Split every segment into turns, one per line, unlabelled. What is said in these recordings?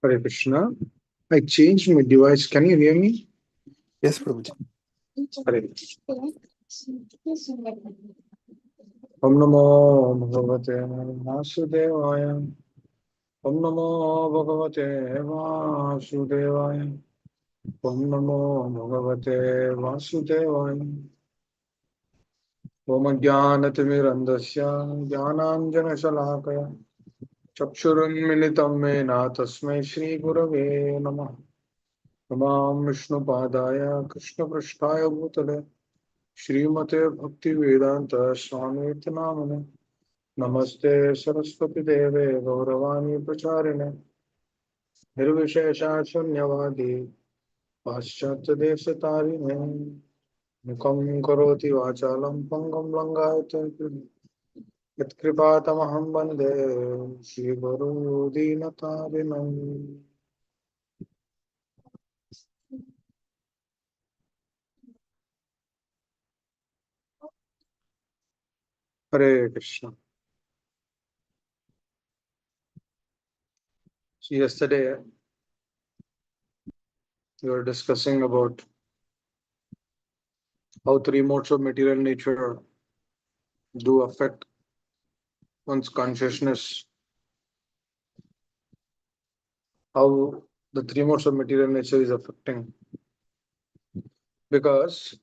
Hare Krishna. I changed my device. Can you hear me?
Yes, Prabhuji.
Hare Krishna. Om Namo Bhagavate Vasudevaya. Om Namo Bhagavate Vasudevaya. Om Namo Bhagavate Vasudevaya. Om Jnanatimirandasya Jnananjana चक्षुरुन्मिलितं येन तस्मै श्रीगुरवे नमः नमां विष्णुपादाय कृष्णपृष्ठाय भूतले श्रीमते भक्तिवेदान्त स्वामीति नामिने नमस्ते सरस्वतीदेवे गौरवाणी प्रचारिणे निर्विशेषशून्यवादी पाश्चात्यदेशतारिणे मुखं करोति वाचालं पङ्गुं लङ्घयते यत्कृपातमहं वन्दे श्रीगुरो दीनतारिणम् Hare Krishna. So yesterday we were discussing about how three modes of material nature do affect one's consciousness, how the three modes of material nature is affecting. Because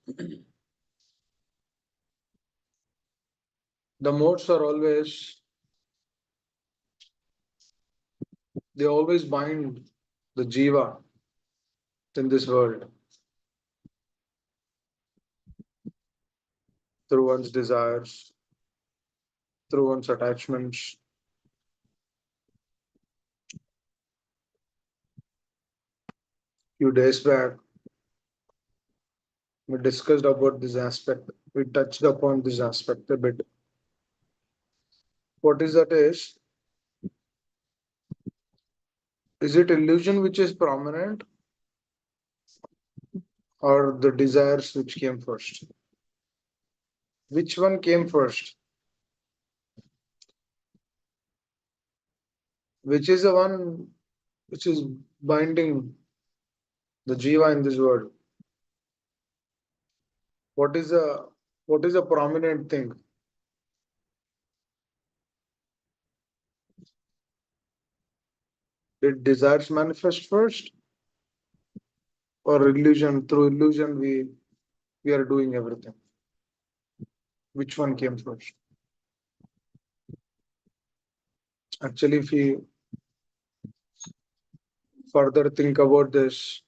the modes are always, they always bind the jiva in this world through one's desires, through one's attachments. Few days back, we discussed about this aspect. We touched upon this aspect a bit. What is that is it illusion which is prominent or the desires which came first? Which one came first? Which is the one which is binding the jiva in this world? What is a prominent thing? Did desires manifest first, or illusion? Through illusion, we are doing everything. Which one came first? Actually, if we further think about this,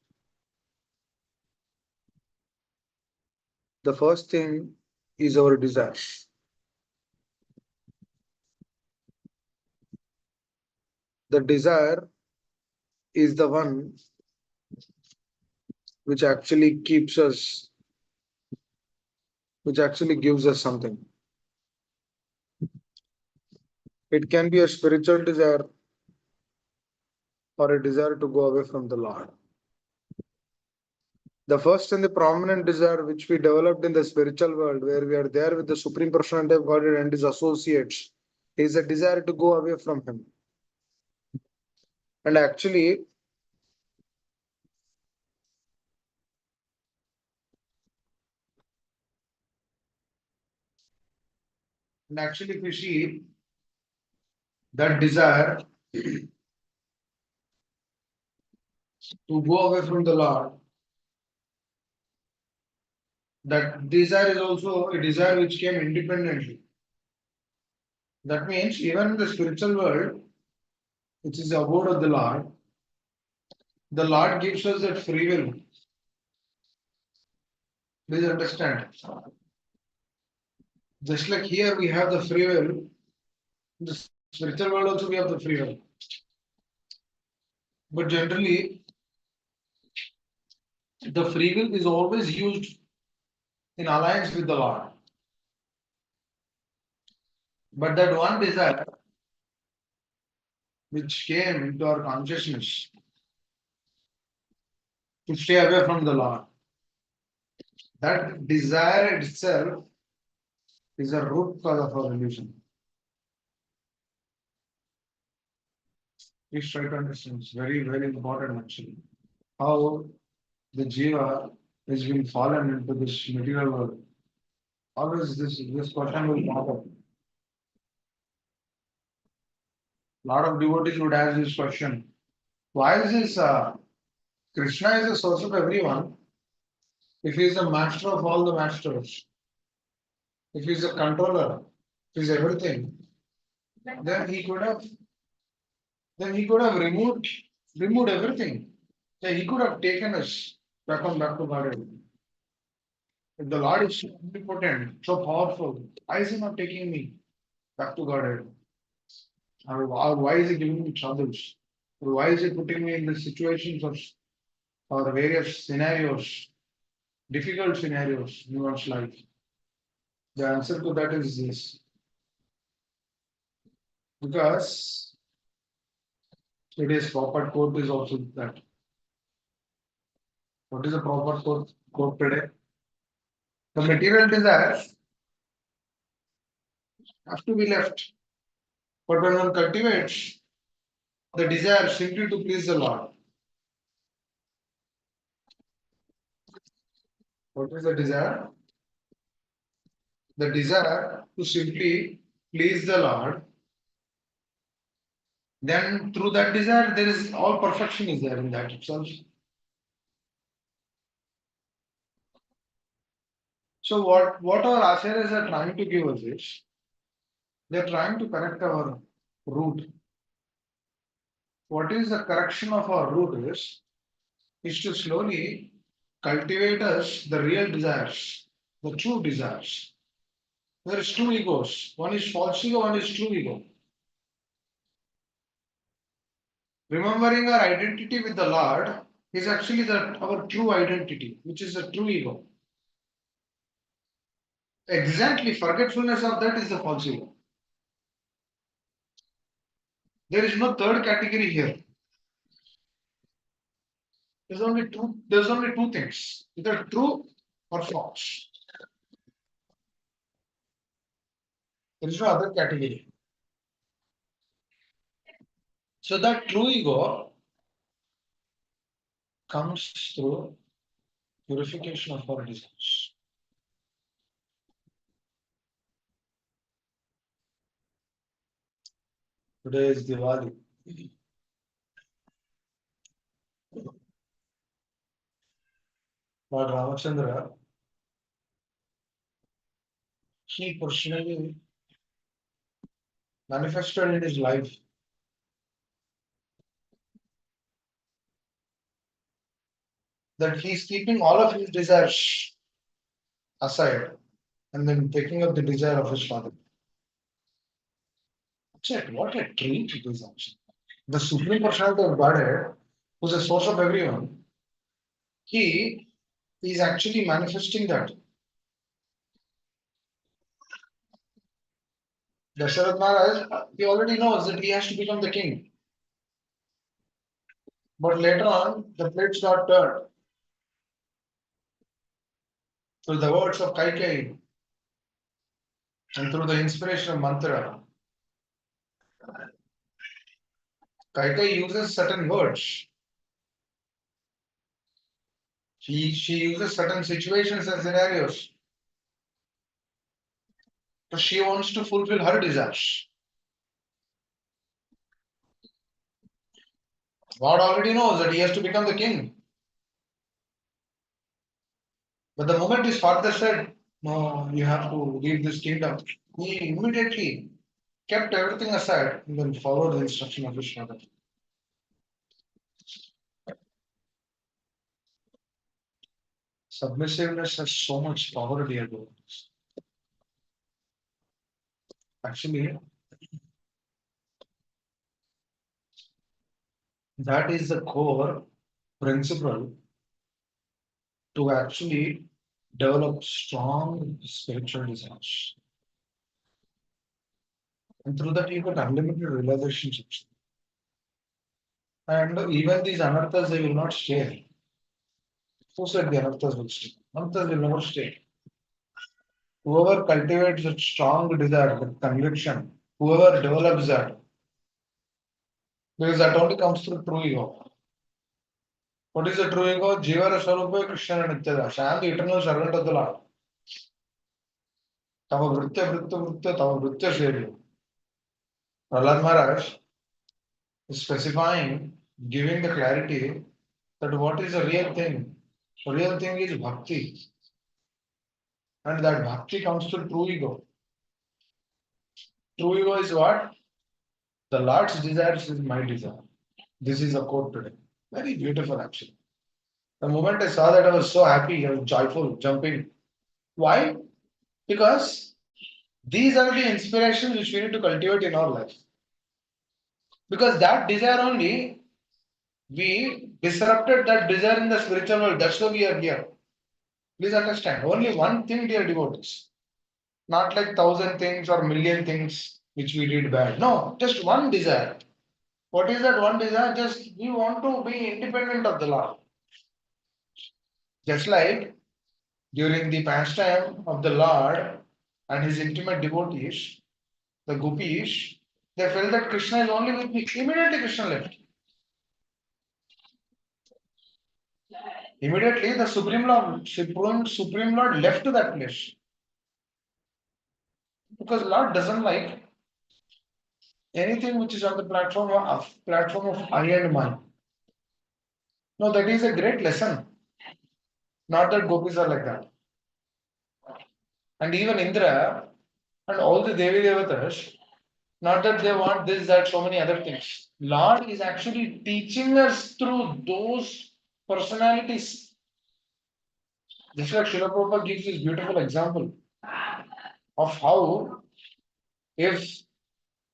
the first thing is our desires. The desire is the one which actually keeps us, which actually gives us something. It can be a spiritual desire or a desire to go away from the Lord. The first and the prominent desire which we developed in the spiritual world, where we are there with the Supreme Personality of Godhead and his associates, is a desire to go away from him. And actually, if you see that desire to go away from the Lord, that desire is also a desire which came independently. That means even in the spiritual world, which is the abode of the Lord gives us that free will. Please understand. Just like here we have the free will, in the spiritual world also we have the free will. But generally, the free will is always used in alliance with the Lord. But that one desire which came into our consciousness to stay away from the Lord, that desire itself is a root cause of our illusion. Please try to understand. It's very, very important actually. How the jiva has been fallen into this material world. Always this question will pop up. A lot of devotees would ask this question. Why is this Krishna is the source of everyone? If he is the master of all the masters, if he is the controller, if he is everything, then he could have removed everything. Then he could have taken us back to Godhead. If the Lord is so omnipotent, so powerful, why is he not taking me back to Godhead? Or why is he giving me troubles? Or why is he putting me in the situations of or various scenarios, difficult scenarios in one's life? The answer to that is this. Because today's proper quote is also that. What is the proper quote today? The material desires have to be left. But when one cultivates the desire simply to please the Lord, what is the desire? The desire to simply please the Lord, then through that desire, there is all perfection is there in that itself. So what our acharyas are trying to give us is they are trying to correct our root. What is the correction of our root is to slowly cultivate us the real desires, the true desires. There is two egos. One is false ego, one is true ego. Remembering our identity with the Lord is actually our true identity, which is the true ego. Exactly, forgetfulness of that is the false ego. There is no third category here. There's only two things, either true or false. There is no other category. So that true ego comes through purification of our desires. Today is Diwali. Lord Ramachandra, he personally manifested in his life that he is keeping all of his desires aside and then taking up the desire of his father. Check what a treat it is actually. The Supreme Personality of Godhead, who's the source of everyone, he is actually manifesting that. Dasharatha Maharaj, he already knows that he has to become the king. But later on, the plates got turned. Through the words of Kaikeyi and through the inspiration of Mantra, Kaikeyi uses certain words. She uses certain situations and scenarios. So she wants to fulfill her desires. God already knows that he has to become the king. But the moment his father said, no, you have to leave this kingdom, he immediately kept everything aside and then followed the instruction of his father. Submissiveness has so much power, dear brothers. Actually, that is the core principle to actually develop strong spiritual desires. And through that, you get unlimited relationships. And even these anarthas, they will not stay. Who said the anarthas will stay? Anarthas will never stay. Whoever cultivates a strong desire, with conviction, whoever develops that, Because that only comes through true ego. What is the true ego? Jiva Swarupa Krishna Nityada. I am the eternal servant of the Lord. Tava Vritya Vritya Vritya Tava Vritya Sheri. Prahlad Maharaj is specifying, giving the clarity that what is the real thing. The real thing is bhakti. And that bhakti comes through true ego. True ego is what? The Lord's desires is my desire. This is a quote today. Very beautiful actually. The moment I saw that, I was so happy, I was joyful, jumping. Why? Because these are the inspirations which we need to cultivate in our life. Because that desire only, we disrupted that desire in the spiritual world. That's why we are here. Please understand. Only one thing, dear devotees. Not like thousand things or million things which we did bad. No, just one desire. What is that one desire? Just we want to be independent of the Lord. Just like during the pastime of the Lord and his intimate devotees, the gopis, they felt that Krishna is only with me. Immediately Krishna left. Immediately the Supreme Lord left to that place. Because Lord doesn't like anything which is on the platform of I and mine. No, that is a great lesson. Not that gopis are like that. And even Indra and all the Devi Devatas, not that they want this, that, so many other things. Lord is actually teaching us through those personalities. Just like Srila Prabhupada gives this beautiful example of how if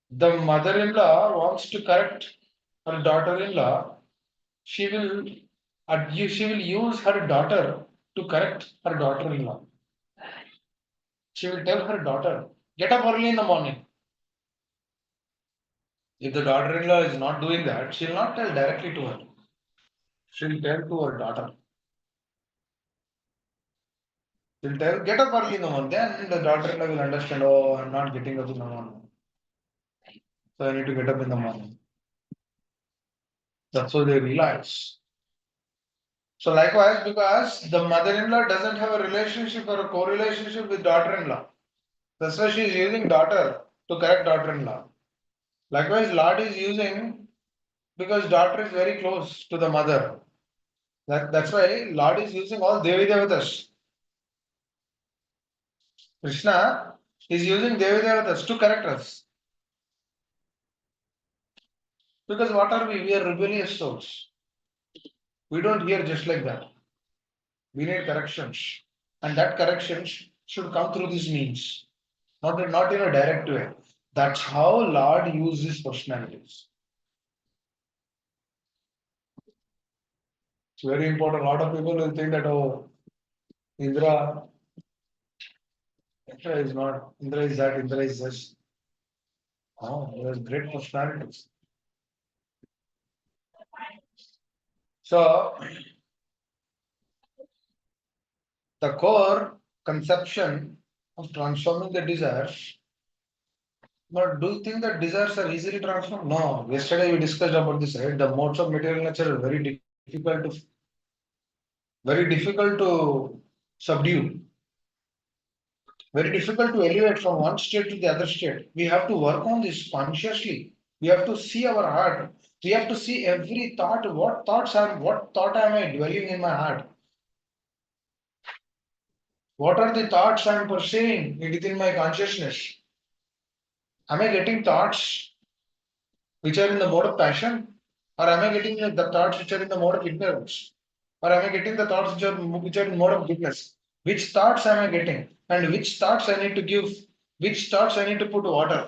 the mother-in-law wants to correct her daughter-in-law, she will she will use her daughter to correct her daughter-in-law. She will tell her daughter, get up early in the morning. If the daughter-in-law is not doing that, she will not tell directly to her. She will tell to her daughter. She will tell, get up early in the morning. Then the daughter-in-law will understand, oh, I'm not getting up in the morning. So I need to get up in the morning. That's what they realize. So likewise, because the mother-in-law doesn't have a relationship or a co-relationship with daughter-in-law. That's why she is using daughter to correct daughter-in-law. Likewise, Lord is using because daughter is very close to the mother. That's why Lord is using all Devi Devatas. Krishna is using Devi Devatas to correct us. Because what are we? We are rebellious souls. We don't hear just like that. We need corrections. And that corrections should come through these means, not in a direct way. That's how Lord uses personalities. It's very important. A lot of people will think that, oh, Indra, Indra is not, Indra is that, Indra is this. Oh, he has great personalities. So, the core conception of transforming the desires. But do you think that desires are easily transformed? No. Yesterday we discussed about this, right? The modes of material nature are very difficult to subdue, very difficult to elevate from one state to the other state. We have to work on this consciously. We have to see our heart. We have to see every thought. What thought am I dwelling in my heart? What are the thoughts I am pursuing within my consciousness? Am I getting thoughts which are in the mode of passion? Or am I getting the thoughts which are in the mode of ignorance? Or am I getting the thoughts which are in mode of goodness? Which thoughts am I getting? And which thoughts I need to give? Which thoughts I need to put water?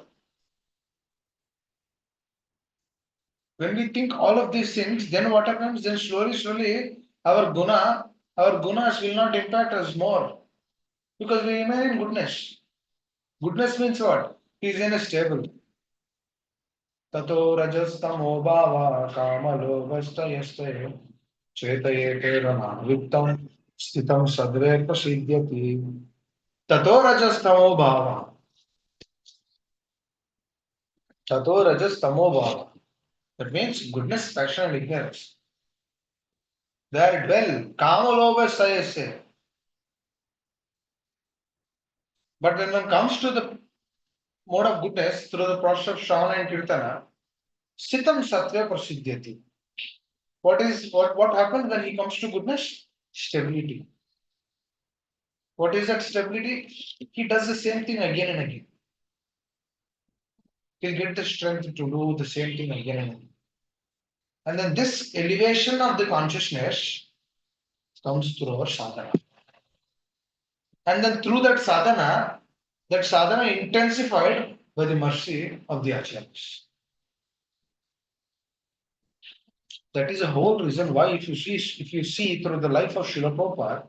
When we think all of these things, then what happens? Then slowly, our gunas will not impact us more because we remain in goodness. Goodness means what? He is in a stable. Tato rajastamo bhava kamalovastayaste chetayete ranavittam stitam sadve prasidyati. Tato rajastamo bhava. Tato rajastamo bhava. That means goodness, passion, and ignorance. There dwell, Kamaloba say. But when one comes to the mode of goodness through the process of Shravana and Kirtana, Sitam Satya Prasiddhyati. What happens when he comes to goodness? Stability. What is that stability? He does the same thing again and again. He'll get the strength to do the same thing again and again. And then this elevation of the consciousness comes through our sadhana. And then through that sadhana intensified by the mercy of the acharyas. That is the whole reason why if you see through the life of Srila Prabhupada,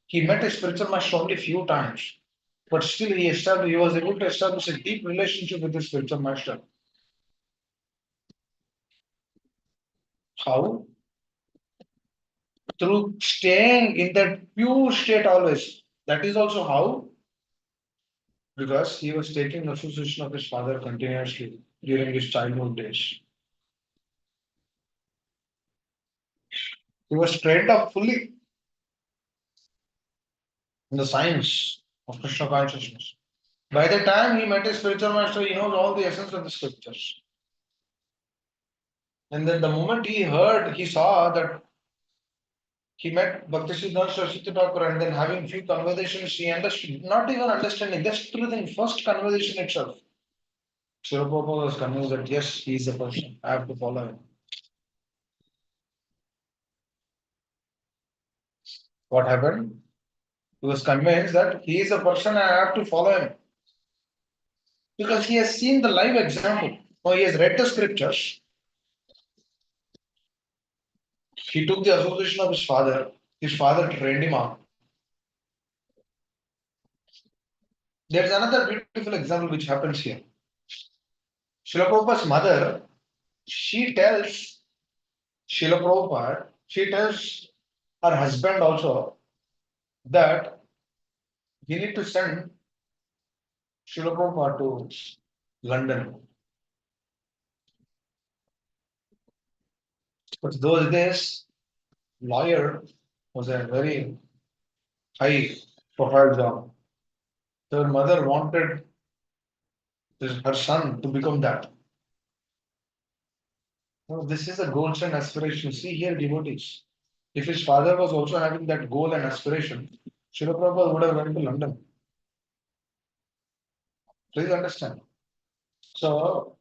he met a spiritual master only few times. But still he was able to establish a deep relationship with his spiritual master. How? Through staying in that pure state always. That is also how, because he was taking association of his father continuously during his childhood days. He was trained up fully in the science of Krishna consciousness. By the time he met his spiritual master, he knows all the essence of the scriptures. And then the moment he saw that he met Bhakti Siddhanta Saraswati Thakur and then having few conversations, he understood, not even understanding, just through the first conversation itself. Srila Prabhupada was convinced that yes, he is the person. I have to follow him. What happened? He was convinced that he is a person and I have to follow him. Because he has seen the live example. Or he has read the scriptures. He took the association of his father. His father trained him up. There's another beautiful example which happens here. Srila Prabhupada's mother, she tells Srila Prabhupada, she tells her husband also that we need to send Srila Prabhupada to London. But those days, lawyer was a very high profile job. Her mother wanted her son to become that. No, this is a goal and aspiration. See here, devotees. If his father was also having that goal and aspiration, Srila Prabhupada would have went to London. Please understand. So,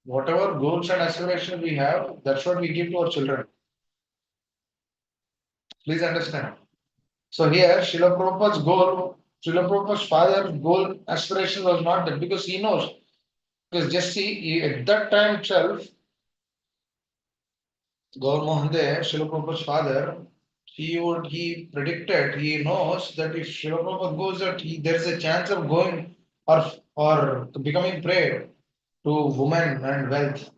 whatever goals and aspirations we have, that's what we give to our children. Please understand. So here, Srila Prabhupada's father's goal aspiration was not that because he knows. Because just see, at that time itself, Gaur Mohan De, Srila Prabhupada's father, he predicted, he knows that if Srila Prabhupada goes that there is a chance of going or becoming prey to women and wealth.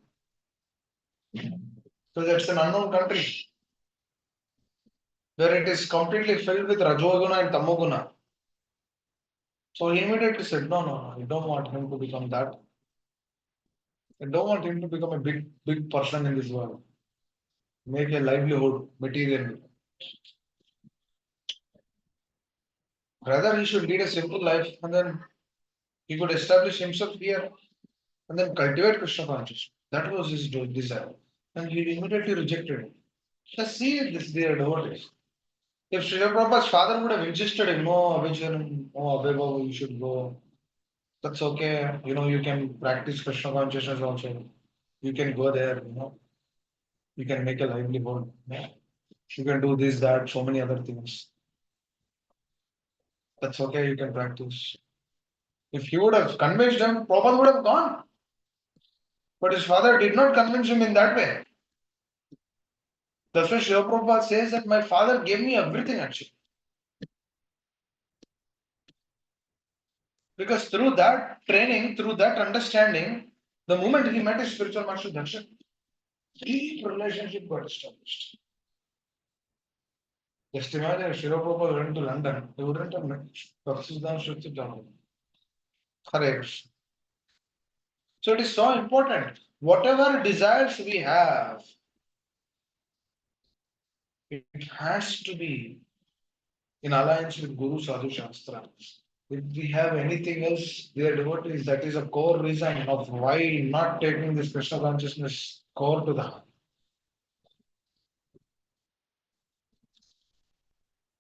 So that's an unknown country where it is completely filled with Rajoguna and Tamoguna. So he immediately said, no, I don't want him to become that. I don't want him to become a big person in this world. Make a livelihood materially. Rather, he should lead a simple life and then he could establish himself here and then cultivate Krishna consciousness. That was his desire. And he immediately rejected it. Just see this, dear devotees. If Srila Prabhupada's father would have insisted him, no, Abhicharan, oh, Abhay, you should go. That's okay. You can practice Krishna consciousness also. You can go there, you can make a livelihood. Yeah. You can do this, that, so many other things. That's okay, you can practice. If he would have convinced him, Prabhupada would have gone. But his father did not convince him in that way. That's why Srila Prabhupada says that my father gave me everything actually. Because through that training, through that understanding, the moment he met his spiritual master Daksha, deep relationship got established. Just imagine if Srila Prabhupada went to London, he wouldn't have met Bhakti Siddhanta Hare Krishna. So it is so important whatever desires we have, it has to be in alliance with Guru Sadhu Shastra. If we have anything else, dear devotees, that is a core reason of why not taking this Krishna consciousness core to the heart.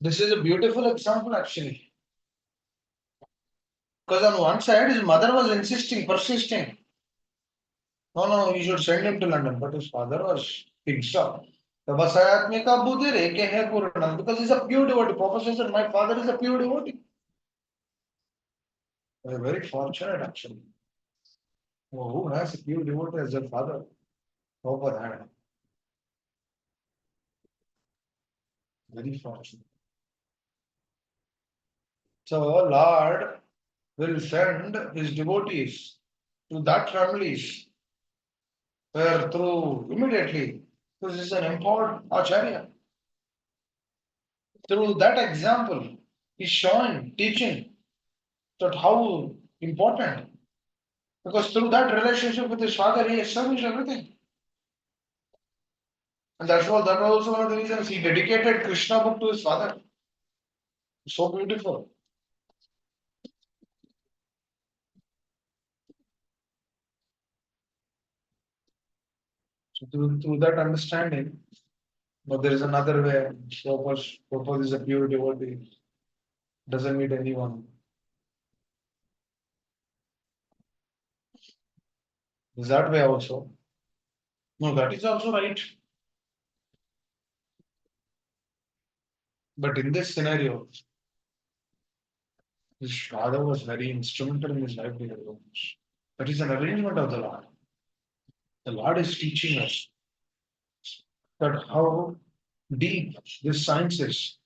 This is a beautiful example actually. Because on one side, his mother was insisting, persisting. No, no, you should send him to London. But his father was fixed up. Because he's a pure devotee. Professor said, my father is a pure devotee. They're very fortunate actually. Who has a pure devotee as their father? Prabhupada had. Very fortunate. So Lord will send his devotees to that families where through immediately this is an important acharya. Through that example, he's showing, teaching that how important. Because through that relationship with his father, he established everything. And that was also one of the reasons he dedicated Krishna book to his father. So beautiful. So through that understanding, but there is another way. Prabhupada is a pure devotee, doesn't need anyone. Is that way also? No, that is also right. But in this scenario, his father was very instrumental in his life. That is an arrangement of the Lord. The Lord is teaching us that how deep this science is.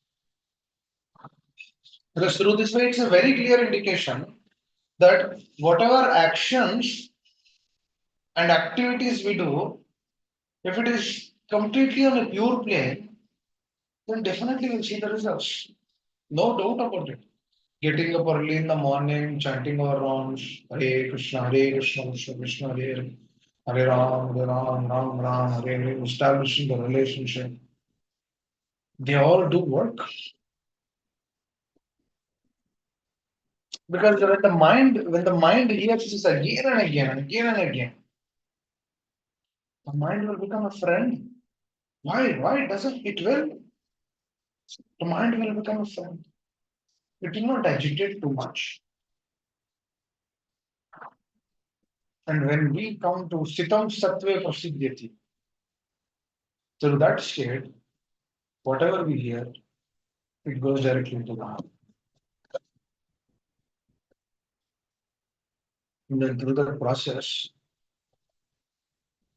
Because through this way, it's a very clear indication that whatever actions and activities we do, if it is completely on a pure plane, then definitely we'll see the results. No doubt about it. Getting up early in the morning, chanting our rounds, Hare Krishna, Krishna Krishna, Hare Hare Ram, Ram Ram, Hare Hare, establishing the relationship. They all do work. Because when the mind hears this again and again and again and again, the mind will become a friend. Why? Why doesn't it will? The mind will become a friend. It will not agitate too much. And when we come to Sitam Sattve Prasiddhyati, through that state, whatever we hear, it goes directly into the heart. And then through that process,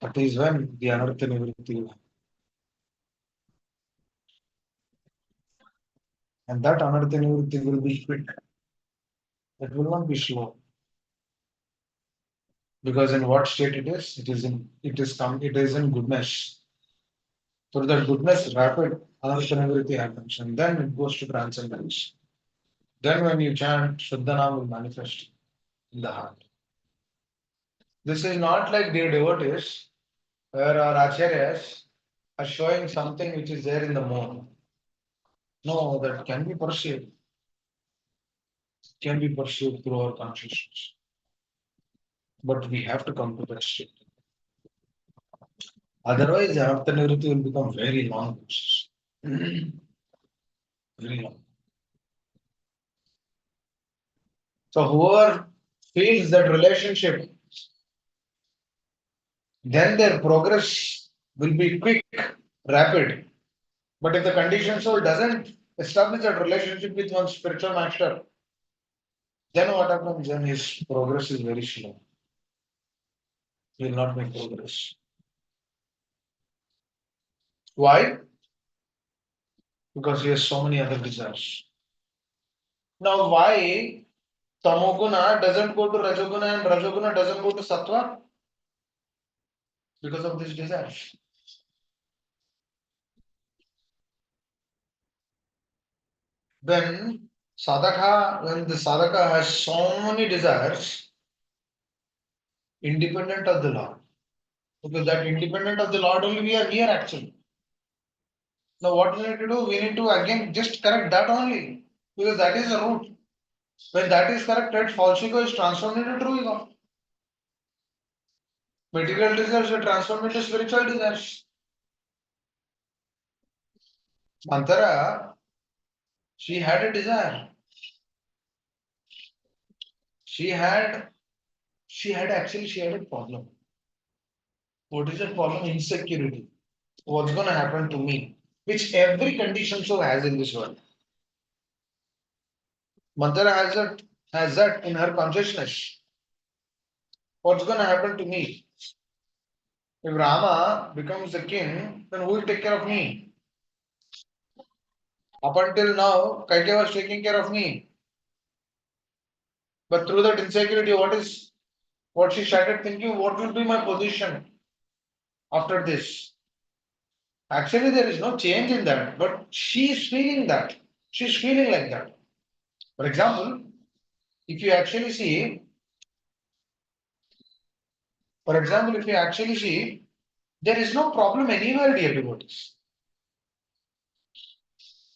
that is when the anartha nivritti will happen. And that anartha nivritti will be quick. It will not be slow. Because in what state it is? It is in goodness. Through that goodness, rapid anartha nivritti happens. And then it goes to transcendence. Then when you chant, Shuddhanam will manifest in the heart. This is not like dear devotees, where our acharyas are showing something which is there in the moon. No, that can be perceived through our consciousness. But we have to come to that state. Otherwise, the Anartha Nivritti will become very long process. Very long. So whoever feels that relationship, then their progress will be quick, rapid. But if the conditioned soul doesn't establish that relationship with one spiritual master, then what happens? Then his progress is very slow. He will not make progress. Why? Because he has so many other desires. Now, why Tamoguna doesn't go to Rajoguna and Rajoguna doesn't go to Sattva? Because of these desires. When the sadhaka has so many desires, independent of the Lord, Because that independent of the Lord only we are here actually. Now what we need to do? We need to again just correct that only. Because that is the root. When that is corrected, false ego is transformed into true ego. Material desires are transformed into spiritual desires. Manthara, she had a desire. She had she had a problem. What is that problem? Insecurity. What's gonna happen to me? Which every condition soul has in this world. Manthara has that in her consciousness. What's gonna happen to me? If Rama becomes the king, then who will take care of me? Up until now, Kaikeya was taking care of me. But through that insecurity, what she started thinking, what will be my position after this? Actually, there is no change in that, but she is feeling that. She's feeling like that. For example, if you actually see, if you actually see, there is no problem anywhere, dear devotees.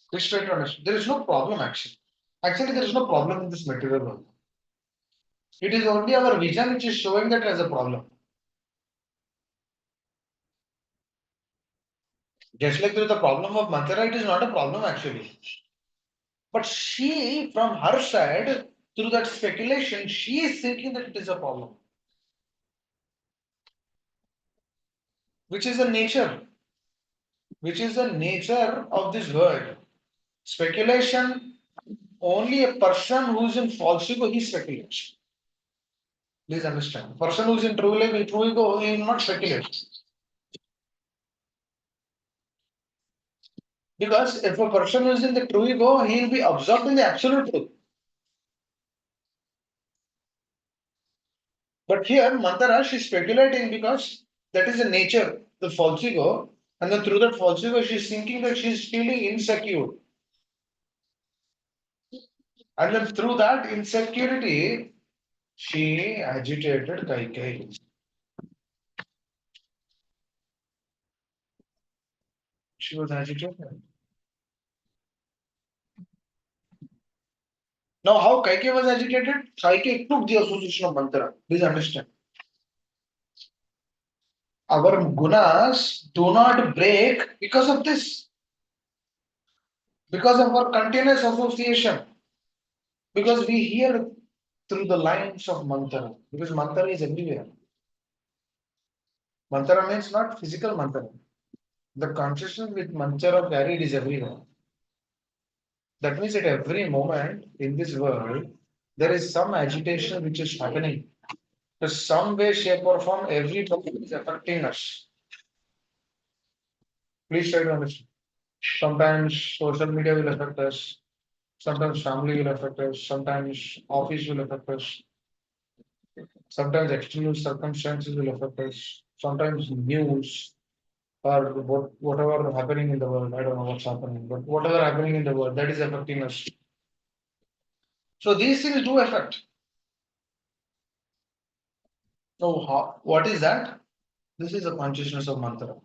Please try to understand. There is no problem actually. Actually, there is no problem in this material world. It is only our vision which is showing that as a problem. Just like there is a problem of Manthara, it is not a problem actually. But she, from her side, through that speculation, she is thinking that it is a problem, which is the nature, of this world. Speculation, only a person who is in false ego, he speculates. Please understand. Person who is in true ego, he will not speculate. Because if a person is in the true ego, he will be absorbed in the absolute truth. But here, Mantara, she is speculating because that is the nature, the false ego. And then through that false ego, she is thinking that she is feeling insecure. And then through that insecurity, she agitated Kaikeyi. She was agitated. Now, how Kaikeyi was agitated? Kaikeyi took the association of Mantara. Please understand. Our gunas do not break because of this, because of our continuous association, because we hear through the lines of Mantara, because Mantara is everywhere. Mantara means not physical Mantara. The consciousness with Mantara carried is everywhere. That means at every moment in this world, there is some agitation which is happening. In some way, shape, or form, every topic is affecting us. Please try to understand. Sometimes social media will affect us, sometimes family will affect us, sometimes office will affect us, sometimes external circumstances will affect us, sometimes news or whatever happening in the world. I don't know what's happening, but whatever happening in the world that is affecting us. So these things do affect. So what is that? This is the consciousness of mantra.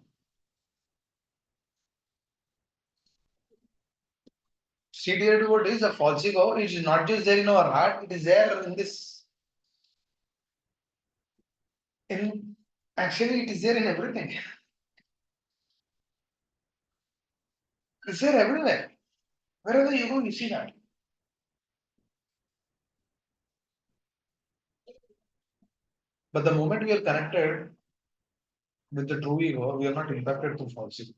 See, dear, what is a false ego? It is not just there in our heart, it is there in this. In actually, it is there in everything. It's there everywhere. Wherever you go, you see that. But the moment we are connected with the true ego, we are not impacted through false ego.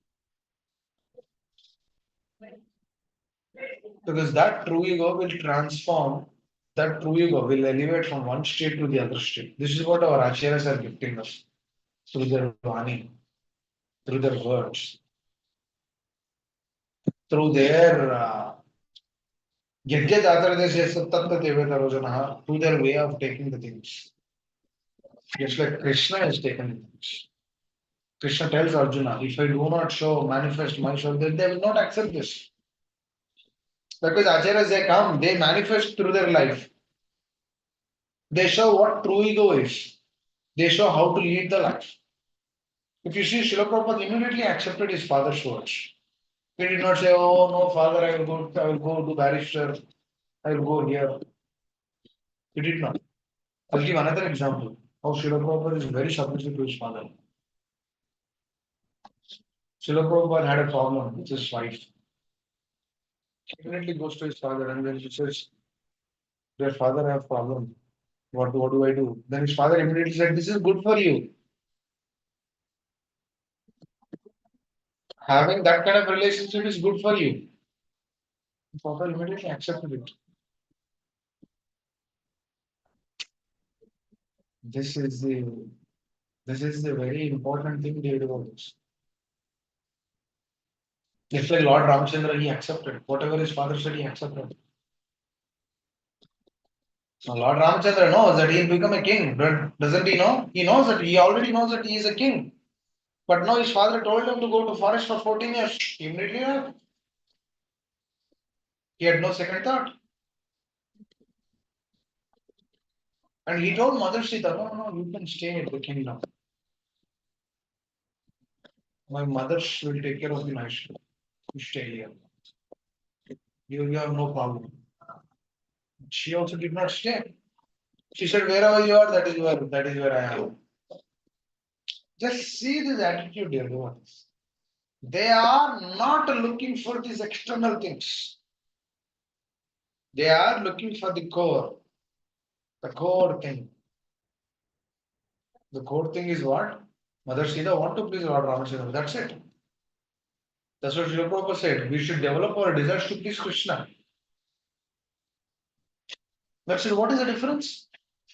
Because that true ego will transform, that true ego will elevate from one state to the other state. This is what our acharyas are gifting us through their vani, through their words, through their through their way of taking the things. Just like Krishna is taken the things. Krishna tells Arjuna, if I do not show, manifest myself, then they will not accept this. Because acharyas, they come, they manifest through their life. They show what true ego is. They show how to lead the life. If you see, Srila Prabhupada immediately accepted his father's words. He did not say, "Oh no, father, I will go to barrister, I will go here." He did not. I'll give another example. How Srila Prabhupada is very submissive to his father. Srila Prabhupada had a problem with his wife. He immediately goes to his father and then he says, "Dear father, I have problem. What do I do?" Then his father immediately said, "This is good for you. Having that kind of relationship is good for you." The father immediately accepted it. This is the this is the very important thing they do about this. Just like Lord Ramchandra, he accepted. Whatever his father said, he accepted. So Lord Ramchandra knows that he will become a king. Doesn't he know? He knows that he already knows that he is a king. But now his father told him to go to forest for 14 years. He immediately left. He had no second thought. And he told Mother Sita, "No, no, you can stay at the kingdom. My mother will take care of you nicely. You stay here. You have no problem." She also did not stay. She said, "Wherever you are, that is where I am." Just see this attitude, dear ones. They are not looking for these external things. They are looking for the core thing. The core thing is what? Mother Sita want to please Lord Ramachandra. That's it. That's what Srila Prabhupada said. We should develop our desires to please Krishna. That's it. What is the difference?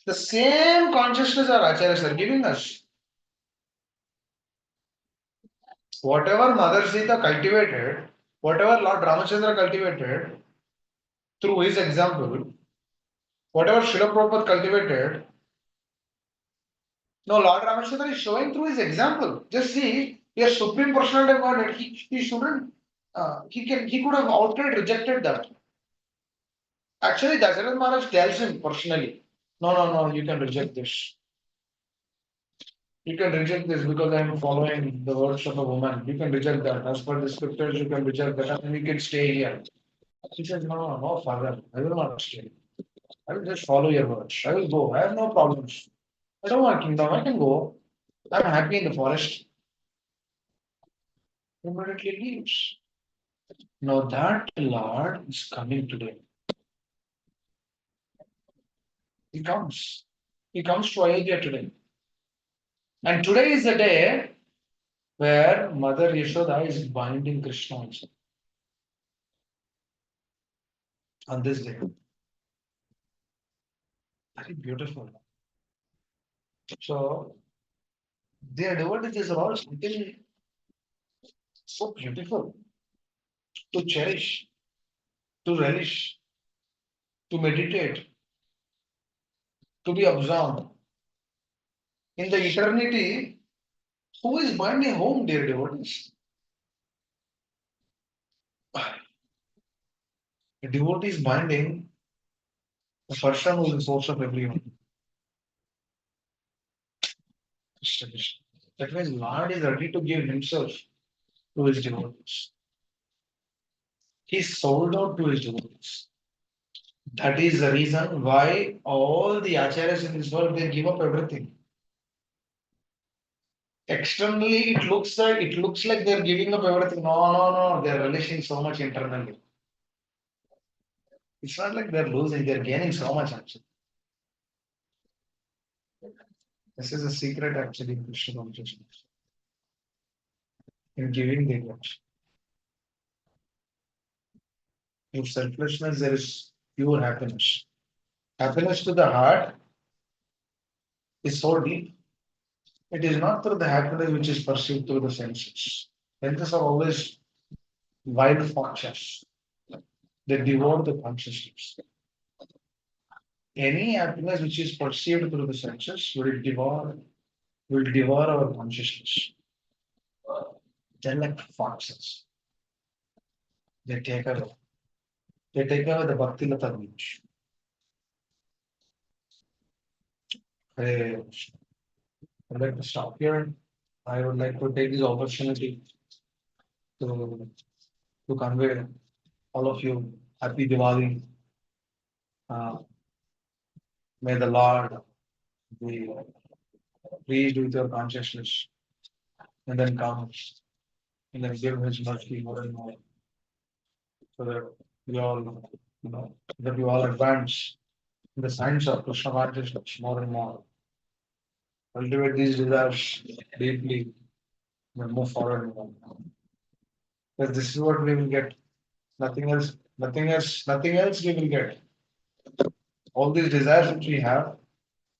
The same consciousness our acharyas are giving us. Whatever Mother Sita cultivated, whatever Lord Ramachandra cultivated through his example, whatever Srila Prabhupada cultivated, no, Lord Ramachandra is showing through his example. Just see, he is supreme personality of Godhead. He shouldn't. He could have outright rejected that. Actually, Dasharatha Maharaj tells him personally, "No, no, no, you can reject this. You can reject this because I am following the words of a woman. You can reject that. As per the scriptures, you can reject that, and we can stay here." He says, "No, no, no, father, I will not stay. I will just follow your words. I will go. I have no problems. I don't want kingdom. I can go. I'm happy in the forest." Immediately leaves. Now that Lord is coming today. He comes. He comes to Ayodhya today. And today is the day where Mother Yashoda is binding Krishna also. On this day. Very beautiful. So their devotees are all something so beautiful to cherish, to relish, to meditate, to be observed. In the eternity, who is binding whom, dear devotees? The devotee is binding the person who is the source of everyone. Krishna, Krishna. That means Lord is ready to give himself to his devotees. He sold out to his devotees. That is the reason why all the acharyas in this world they give up everything. Externally, it looks like they're giving up everything. No, no, no, they're relishing so much internally. It's not like they're losing, they're gaining so much actually. This is a secret actually in Krishna consciousness. In giving the much. In selflessness, there is pure happiness. Happiness to the heart is so deep. It is not through the happiness which is perceived through the senses. Senses are always wild foxes. They devour the consciousness. Any happiness which is perceived through the senses will devour our consciousness. They're like foxes. They take away. They take away the bhakti lata beach. I'd like to stop here. I would like to take this opportunity to, to convey all of you happy Diwali. Uh, May the Lord be pleased with your consciousness and then come and then give His mercy more and more so that we all, that we all advance in the science of Krishna consciousness more and more. Cultivate these desires deeply and move forward. Because this is what we will get. Nothing else, nothing else, nothing else we will get. All these desires which we have,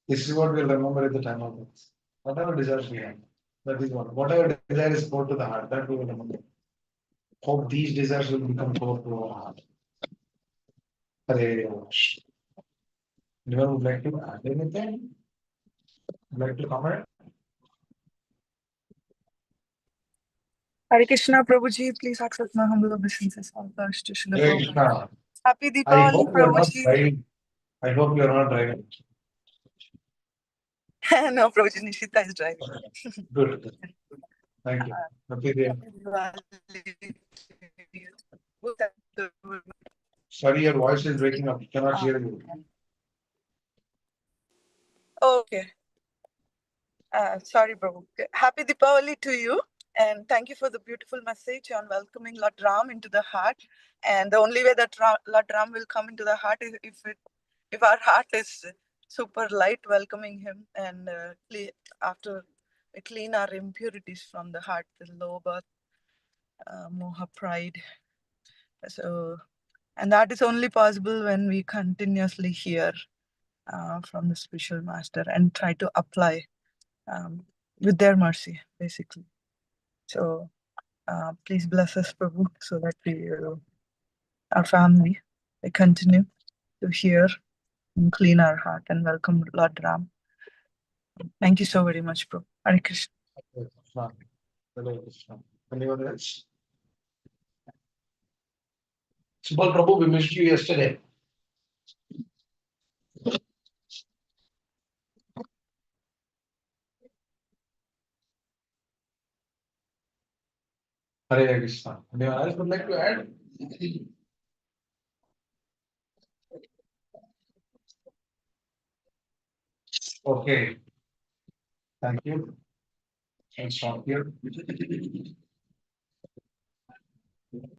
this is what we'll remember at the time of death. Whatever desires we have, that is what. Whatever desire is core to the heart, that we will remember. Hope these desires will become core to our heart. Hare Krishna. Anyone would like to add anything? Would like to comment?
Hare Krishna, Prabhuji, please accept my humble obeisances. All thanks to Srila
Hare
Prabhupada.
Krishna.
Happy
I
Deepavali,
hope you are not
Prabhuji.
driving. I hope you are not driving.
No, Prabhuji, Nishita is driving.
Good. Thank you. Happy day.
Happy Diwali to you.
Sorry, your voice is breaking up. Cannot hear you.
Okay. Sorry, Prabhu. Okay. Happy Deepavali to you. And thank you for the beautiful message on welcoming Lord Ram into the heart. And the only way that Lord Ram will come into the heart is if our heart is super light, welcoming him, and after we clean our impurities from the heart, the lobha, moha, pride. So, and that is only possible when we continuously hear from the spiritual master and try to apply with their mercy, basically. So please bless us, Prabhu, so that we, our family, we continue to hear and clean our heart and welcome Lord Ram. Thank you so very much, Prabhu. Hare Krishna.
Hare Krishna. Anyone else? Subal Prabhu, we missed you yesterday. Hare Krishna. Anyone else would like to add? Okay. Thank you. And stop here.